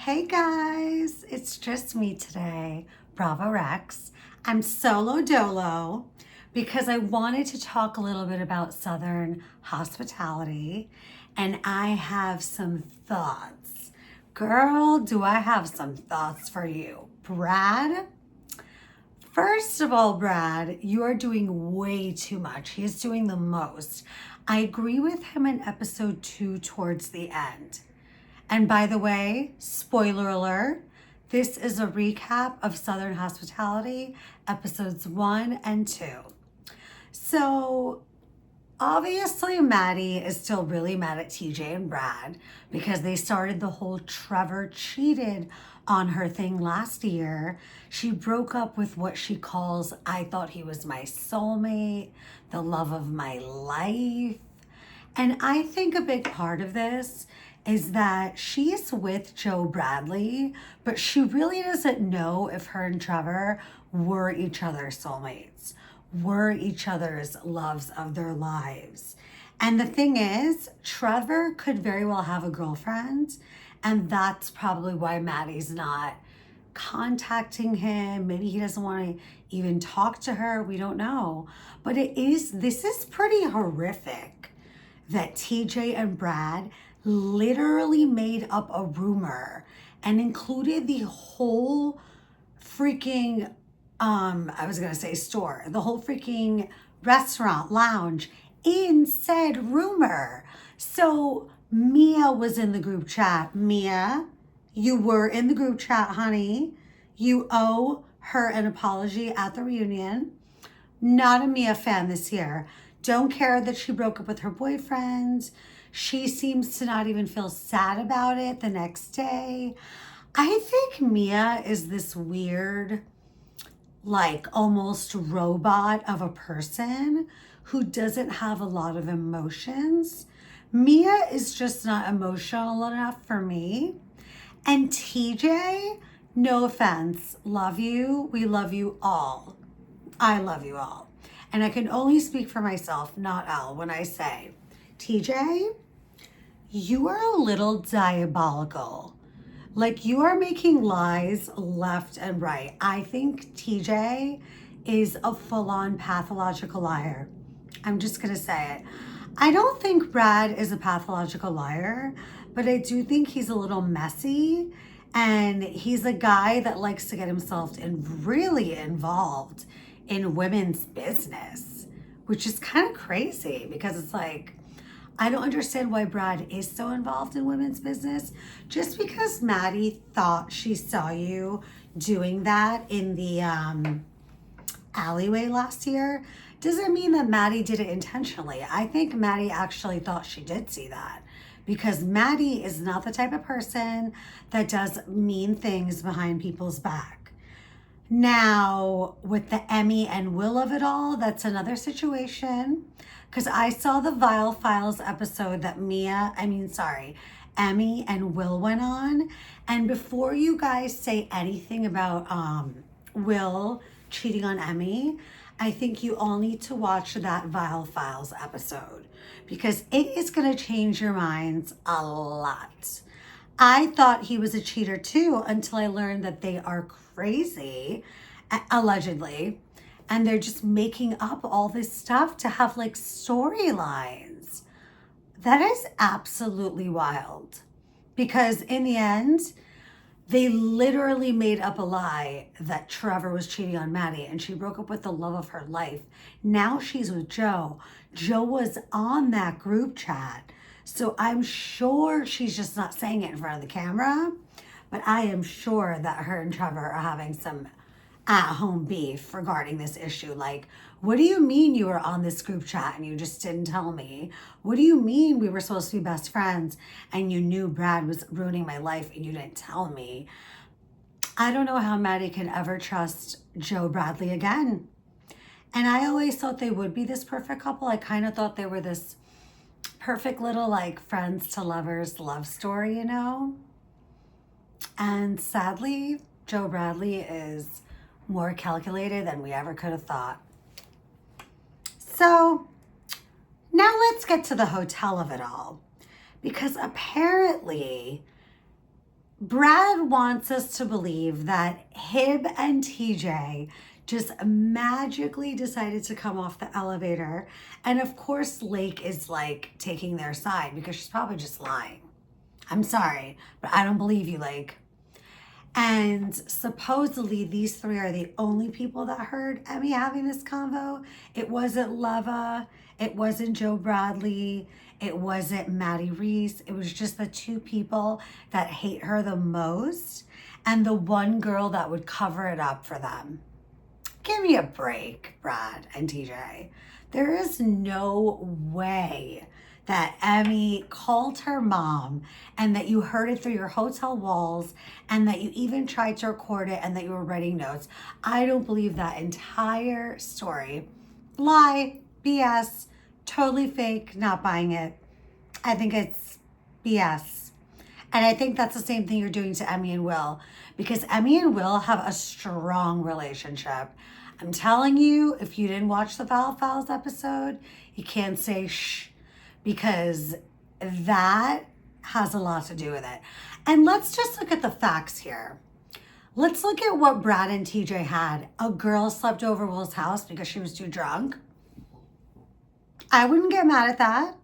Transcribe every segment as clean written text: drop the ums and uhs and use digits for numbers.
Hey guys, it's just me today, Bravo Rex. I'm solo dolo because I wanted to talk a little bit about Southern hospitality and I have some thoughts. Girl, do I have some thoughts for you. Brad, first of all, Brad, you are doing way too much. He's doing the most. I agree with him in episode 2 towards the end. And by the way, spoiler alert, this is a recap of Southern Hospitality, episodes 1 and 2. So obviously, Maddie is still really mad at TJ and Brad because they started the whole Trevor cheated on her thing last year. She broke up with what she calls, I thought he was my soulmate, the love of my life. And I think a big part of this is that she's with Joe Bradley, but she really doesn't know if her and Trevor were each other's soulmates, were each other's loves of their lives. And the thing is, Trevor could very well have a girlfriend, and that's probably why Maddie's not contacting him. Maybe he doesn't want to even talk to her. We don't know. But this is pretty horrific that TJ and Brad literally made up a rumor and included the whole freaking I was gonna say store, the whole freaking restaurant lounge in said rumor. So Mia was in the group chat. Mia, you were in the group chat, honey. You owe her an apology at the reunion. Not a Mia fan this year. Don't care that she broke up with her boyfriend. She seems to not even feel sad about it the next day. I think Mia is this weird, like almost robot of a person who doesn't have a lot of emotions. Mia is just not emotional enough for me. And TJ, no offense, love you. We love you all. I love you all. And I can only speak for myself, not Elle, when I say, TJ, you are a little diabolical. Like, you are making lies left and right. I think TJ is a full-on pathological liar. I'm just going to say it. I don't think Brad is a pathological liar, but I do think he's a little messy. And he's a guy that likes to get himself really involved in women's business, which is kind of crazy because it's like, I don't understand why Brad is so involved in women's business. Just because Maddie thought she saw you doing that in the alleyway last year doesn't mean that Maddie did it intentionally. I think Maddie actually thought she did see that because Maddie is not the type of person that does mean things behind people's back. Now, with the Emmy and Will of it all, that's another situation. Because I saw the Vile Files episode that Emmy and Will went on. And before you guys say anything about Will cheating on Emmy, I think you all need to watch that Vile Files episode. Because it is going to change your minds a lot. I thought he was a cheater too until I learned that they are crazy, allegedly, and they're just making up all this stuff to have like storylines. That is absolutely wild because in the end, they literally made up a lie that Trevor was cheating on Maddie and she broke up with the love of her life. Now she's with Joe. Joe was on that group chat. So I'm sure she's just not saying it in front of the camera, but I am sure that her and Trevor are having some at-home beef regarding this issue. Like, what do you mean you were on this group chat and you just didn't tell me? What do you mean we were supposed to be best friends and you knew Brad was ruining my life and you didn't tell me? I don't know how Maddie can ever trust Joe Bradley again. And I always thought they would be this perfect couple. I kind of thought they were this perfect little like friends to lovers love story, you know? And sadly, Joe Bradley is more calculated than we ever could have thought. So now let's get to the hotel of it all. Because apparently Brad wants us to believe that him and TJ just magically decided to come off the elevator. And of course, Lake is like taking their side because she's probably just lying. I'm sorry, but I don't believe you, Lake. And supposedly these three are the only people that heard Emmy having this convo. It wasn't Leva. It wasn't Joe Bradley. It wasn't Maddie Reese. It was just the two people that hate her the most and the one girl that would cover it up for them. Give me a break, Brad and TJ. There is no way that Emmy called her mom and that you heard it through your hotel walls and that you even tried to record it and that you were writing notes. I don't believe that entire story. Lie, BS, totally fake, not buying it. I think it's BS. And I think that's the same thing you're doing to Emmy and Will, because Emmy and Will have a strong relationship. I'm telling you, if you didn't watch the Foul Files episode, you can't say shh, because that has a lot to do with it. And let's just look at the facts here. Let's look at what Brad and TJ had. A girl slept over Will's house because she was too drunk. I wouldn't get mad at that.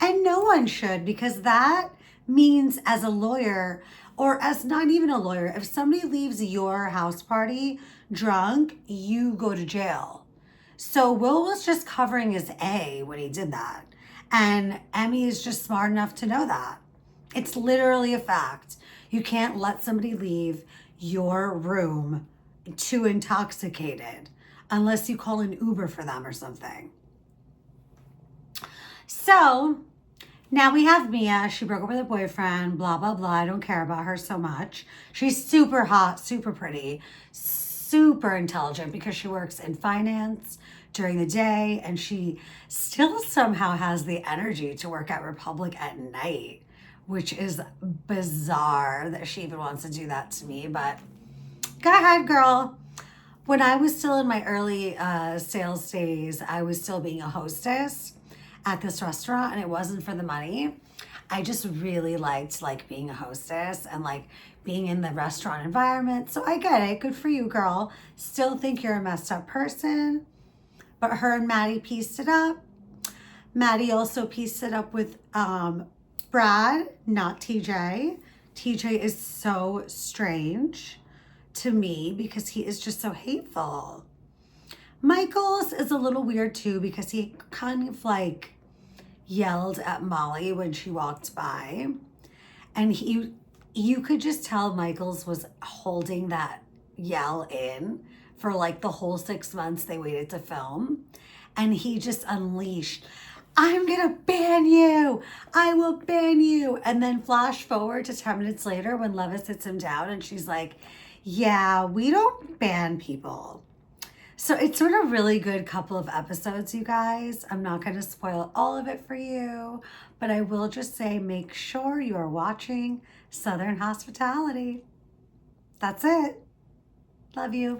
And no one should, because that means as a lawyer, or as not even a lawyer, if somebody leaves your house party drunk, you go to jail. So Will was just covering his A when he did that. And Emmy is just smart enough to know that. It's literally a fact. You can't let somebody leave your room too intoxicated unless you call an Uber for them or something. So now we have Mia. She broke up with her boyfriend, blah, blah, blah. I don't care about her so much. She's super hot, super pretty, super intelligent because she works in finance during the day, and she still somehow has the energy to work at Republic at night, which is bizarre that she even wants to do that to me, but go ahead, girl. When I was still in my early sales days, I was still being a hostess at this restaurant, and it wasn't for the money. I just really liked being a hostess and being in the restaurant environment. So I get it. Good for you, girl. Still think you're a messed up person. But her and Maddie pieced it up. Maddie also pieced it up with Brad, not TJ. TJ is so strange to me because he is just so hateful. Michael's is a little weird too because he kind of yelled at Molly when she walked by. And you could just tell Michael's was holding that yell in for the whole 6 months they waited to film. And he just unleashed, I'm gonna ban you. I will ban you. And then flash forward to 10 minutes later when Leva sits him down and she's like, yeah, we don't ban people. So it's been a really good couple of episodes, you guys. I'm not going to spoil all of it for you, but I will just say make sure you are watching Southern Hospitality. That's it. Love you.